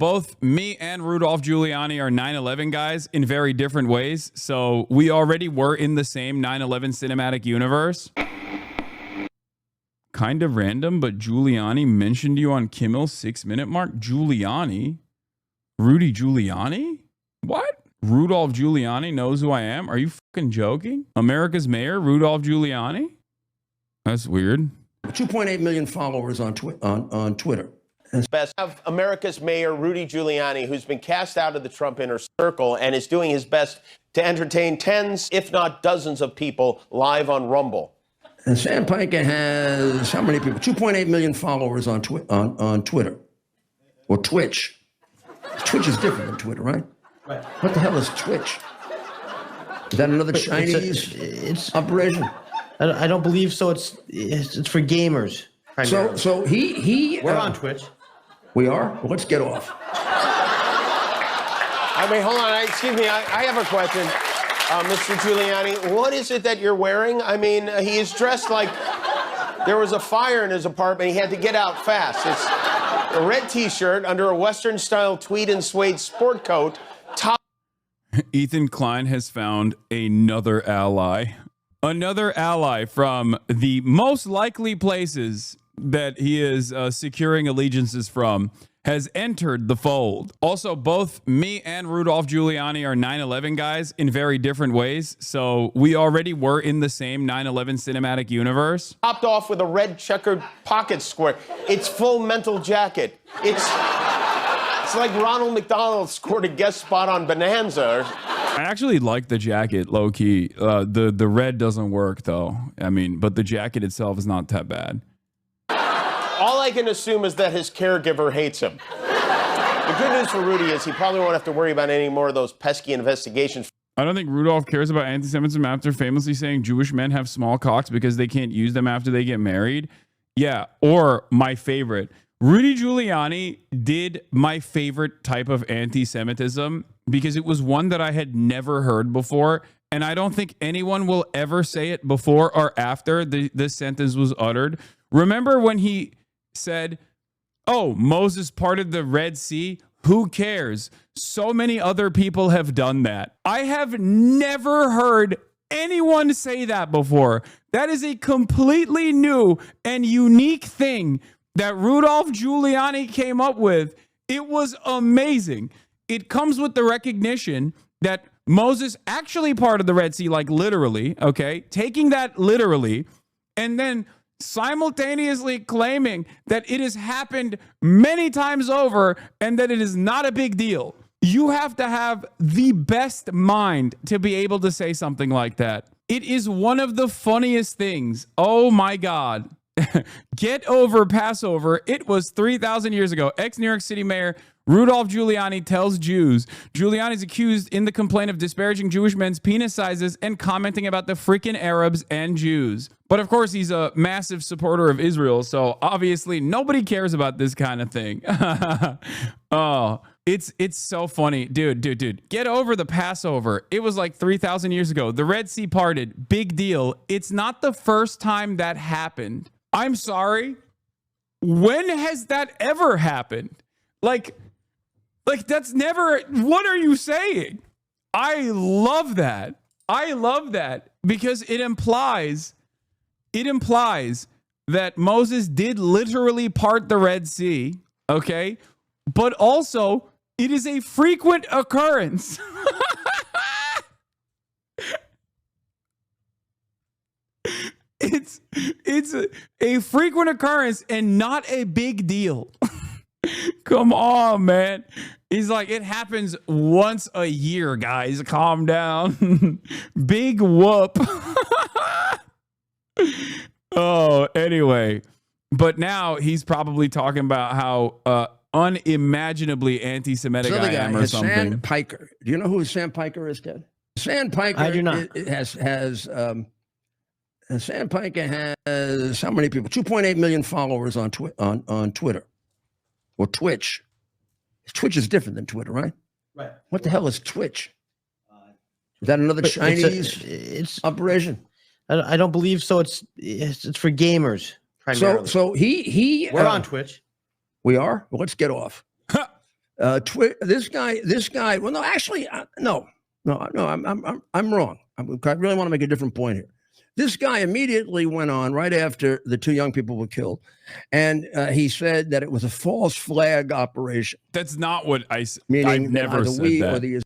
both me and Rudolph Giuliani are 9/11 guys in very different ways. So we already were in the same 9/11 cinematic universe. Kind of random, but Giuliani mentioned you on Kimmel's 6-minute mark. Giuliani? Rudy Giuliani? What? Rudolph Giuliani knows who I am? Are you fucking joking? America's mayor, Rudolph Giuliani? That's weird. 2.8 million followers on Twitter. Best of America's mayor, Rudy Giuliani, who's been cast out of the Trump inner circle and is doing his best to entertain tens, if not dozens of people live on Rumble. And Hasandpiker has how many people? 2.8 million followers on Twitter or Twitch. Twitch is different than Twitter, right? Right. What the hell is Twitch? Is that another Chinese it's operation? I don't believe so. It's for gamers. Primarily. So he we're on Twitch. We are? Well, let's get off. I mean, hold on. Excuse me. I have a question. Mr. Giuliani, what is it that you're wearing? I mean, he is dressed like there was a fire in his apartment. He had to get out fast. It's a red T-shirt under a Western-style tweed and suede sport coat. Ethan Klein has found another ally. Another ally from the most likely places that he is securing allegiances from has entered the fold. Also, both me and Rudolph Giuliani are 9/11 guys in very different ways. So we already were in the same 9/11 cinematic universe. Topped off with a red checkered pocket square. It's Full Mental Jacket. It's like Ronald McDonald scored a guest spot on Bonanza. I actually like the jacket, low key. The red doesn't work though. I mean, but the jacket itself is not that bad. All I can assume is that his caregiver hates him. The good news for Rudy is he probably won't have to worry about any more of those pesky investigations. I don't think Rudolph cares about anti-Semitism after famously saying Jewish men have small cocks because they can't use them after they get married. Yeah, or my favorite, Rudy Giuliani did my favorite type of anti-Semitism because it was one that I had never heard before. And I don't think anyone will ever say it before or after this sentence was uttered. Remember when he said, oh, Moses parted the Red Sea? Who cares? So many other people have done that. I have never heard anyone say that before. That is a completely new and unique thing that Rudolph Giuliani came up with. It was amazing. It comes with the recognition that Moses actually parted the Red Sea, like literally, okay? Taking that literally, and then simultaneously claiming that it has happened many times over and that it is not a big deal. You have to have the best mind to be able to say something like that. It is one of the funniest things. Oh my God. Get over Passover. It was 3,000 years ago. Ex-New York City Mayor Rudolph Giuliani tells Jews. Giuliani is accused in the complaint of disparaging Jewish men's penis sizes and commenting about the freaking Arabs and Jews. But of course, he's a massive supporter of Israel, so obviously nobody cares about this kind of thing. Oh, it's so funny. Dude. Get over the Passover. It was like 3,000 years ago. The Red Sea parted. Big deal. It's not the first time that happened. I'm sorry. When has that ever happened? Like that's never, what are you saying? I love that. I love that because it implies that Moses did literally part the Red Sea, okay? But also, it is a frequent occurrence. It's a frequent occurrence and not a big deal. Come on, man. He's like, it happens once a year, guys. Calm down. Big whoop. Oh, anyway. But now he's probably talking about how unimaginably anti-Semitic I am or something. Hasandpiker. Do you know who Hasandpiker is, Ted? Hasandpiker. I do not. Hasandpiker has how many people? 2.8 million followers on Twitter or Twitch. Twitch is different than Twitter, right? Right. What the hell is Twitch? Is that another Chinese operation? I don't believe so. It's for gamers primarily. So he we're on Twitch. We are? Well, let's get off. This guy. Well, no, actually, no. I'm wrong. I really want to make a different point here. This guy immediately went on right after the 2 young people were killed, and he said that it was a false flag operation. That's not what I've Meaning never that said we that. or the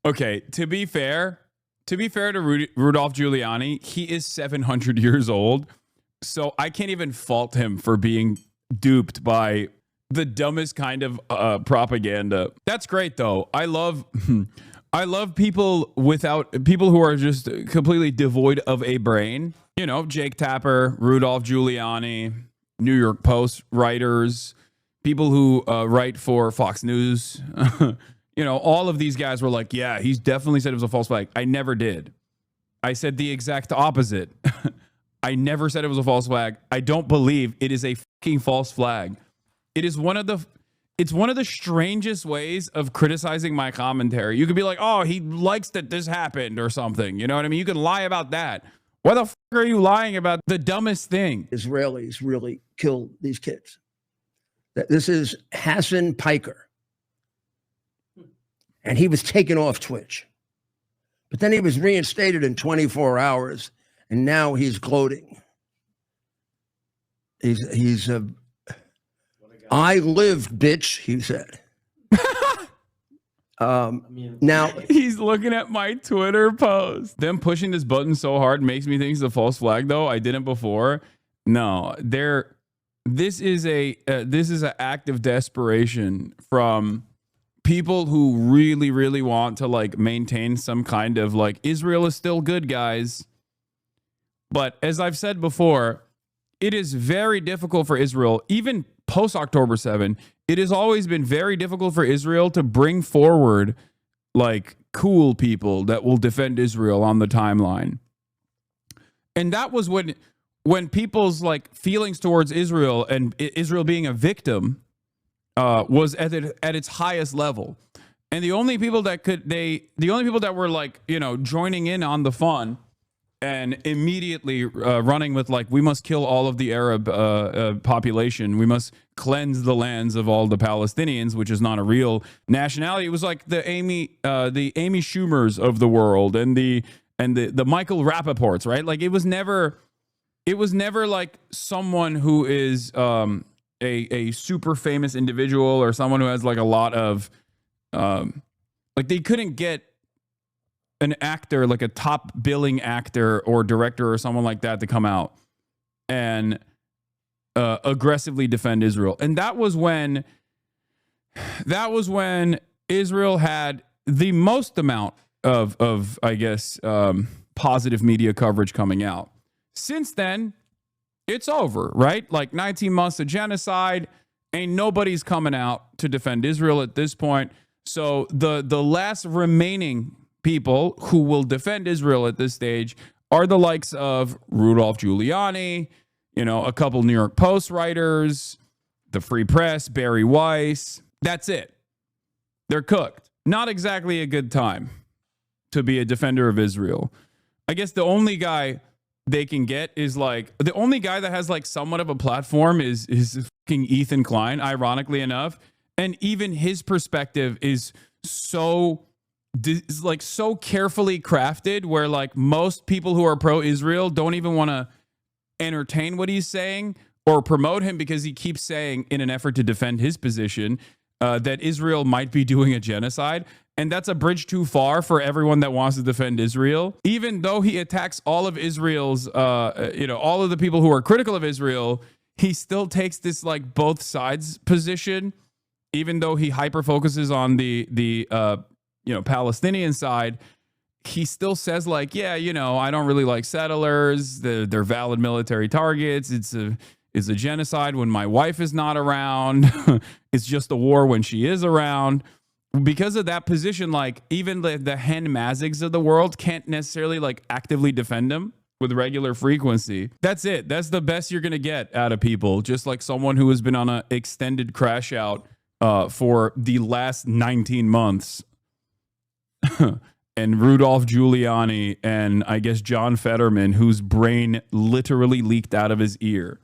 Okay, to be fair to Rudolph Giuliani, he is 700 years old, so I can't even fault him for being duped by the dumbest kind of propaganda. That's great though. I love people who are just completely devoid of a brain. You know, Jake Tapper, Rudolph Giuliani, New York Post writers, people who write for Fox News. You know, all of these guys were like, yeah, he's definitely said it was a false flag. I never did. I said the exact opposite. I never said it was a false flag. I don't believe it is a fucking false flag. It is one of the strangest ways of criticizing my commentary. You could be like, oh, he likes that this happened or something. You know what I mean? You can lie about that. Why the fuck are you lying about the dumbest thing? Israelis really killed these kids. This is hasandpiker. And he was taken off Twitch. But then he was reinstated in 24 hours, and now he's gloating. He's I lived, bitch, he said. Now he's looking at my Twitter post. Them pushing this button so hard makes me think it's a false flag, though. I didn't before. No, this is an act of desperation from people who really, really want to like maintain some kind of like Israel is still good, guys. But as I've said before, it is very difficult for Israel, even post October 7. It has always been very difficult for Israel to bring forward like cool people that will defend Israel on the timeline. And that was when people's like feelings towards Israel and Israel being a victim was at its highest level. And the only people that were like, you know, joining in on the fun and immediately running with like, we must kill all of the Arab population. We must cleanse the lands of all the Palestinians, which is not a real nationality. It was like the Amy Schumers of the world and the Michael Rappaports, right? Like it was never like someone who is a super famous individual or someone who has like a lot of like they couldn't get an actor, like a top billing actor or director or someone like that to come out and aggressively defend Israel. And that was when Israel had the most amount of I guess, positive media coverage coming out. Since then, it's over, right? Like 19 months of genocide, ain't nobody's coming out to defend Israel at this point. So the last remaining people who will defend Israel at this stage are the likes of Rudolph Giuliani, you know, a couple New York Post writers, the Free Press, Barry Weiss. That's it. They're cooked. Not exactly a good time to be a defender of Israel. I guess the only guy they can get is like, the only guy that has like somewhat of a platform is fucking Ethan Klein, ironically enough. And even his perspective is so carefully crafted where like most people who are pro-Israel don't even want to entertain what he's saying or promote him because he keeps saying in an effort to defend his position that Israel might be doing a genocide. And that's a bridge too far for everyone that wants to defend Israel. Even though he attacks all of Israel's, all of the people who are critical of Israel, he still takes this like both sides position, even though he hyper focuses on the Palestinian side. He still says like, yeah, you know, I don't really like settlers. They're valid military targets. It's a genocide when my wife is not around. It's just a war when she is around. Because of that position, like even the Hen Mazigs of the world can't necessarily like actively defend him with regular frequency. That's it. That's the best you're going to get out of people. Just like someone who has been on an extended crash out for the last 19 months. And Rudolph Giuliani and I guess John Fetterman, whose brain literally leaked out of his ear.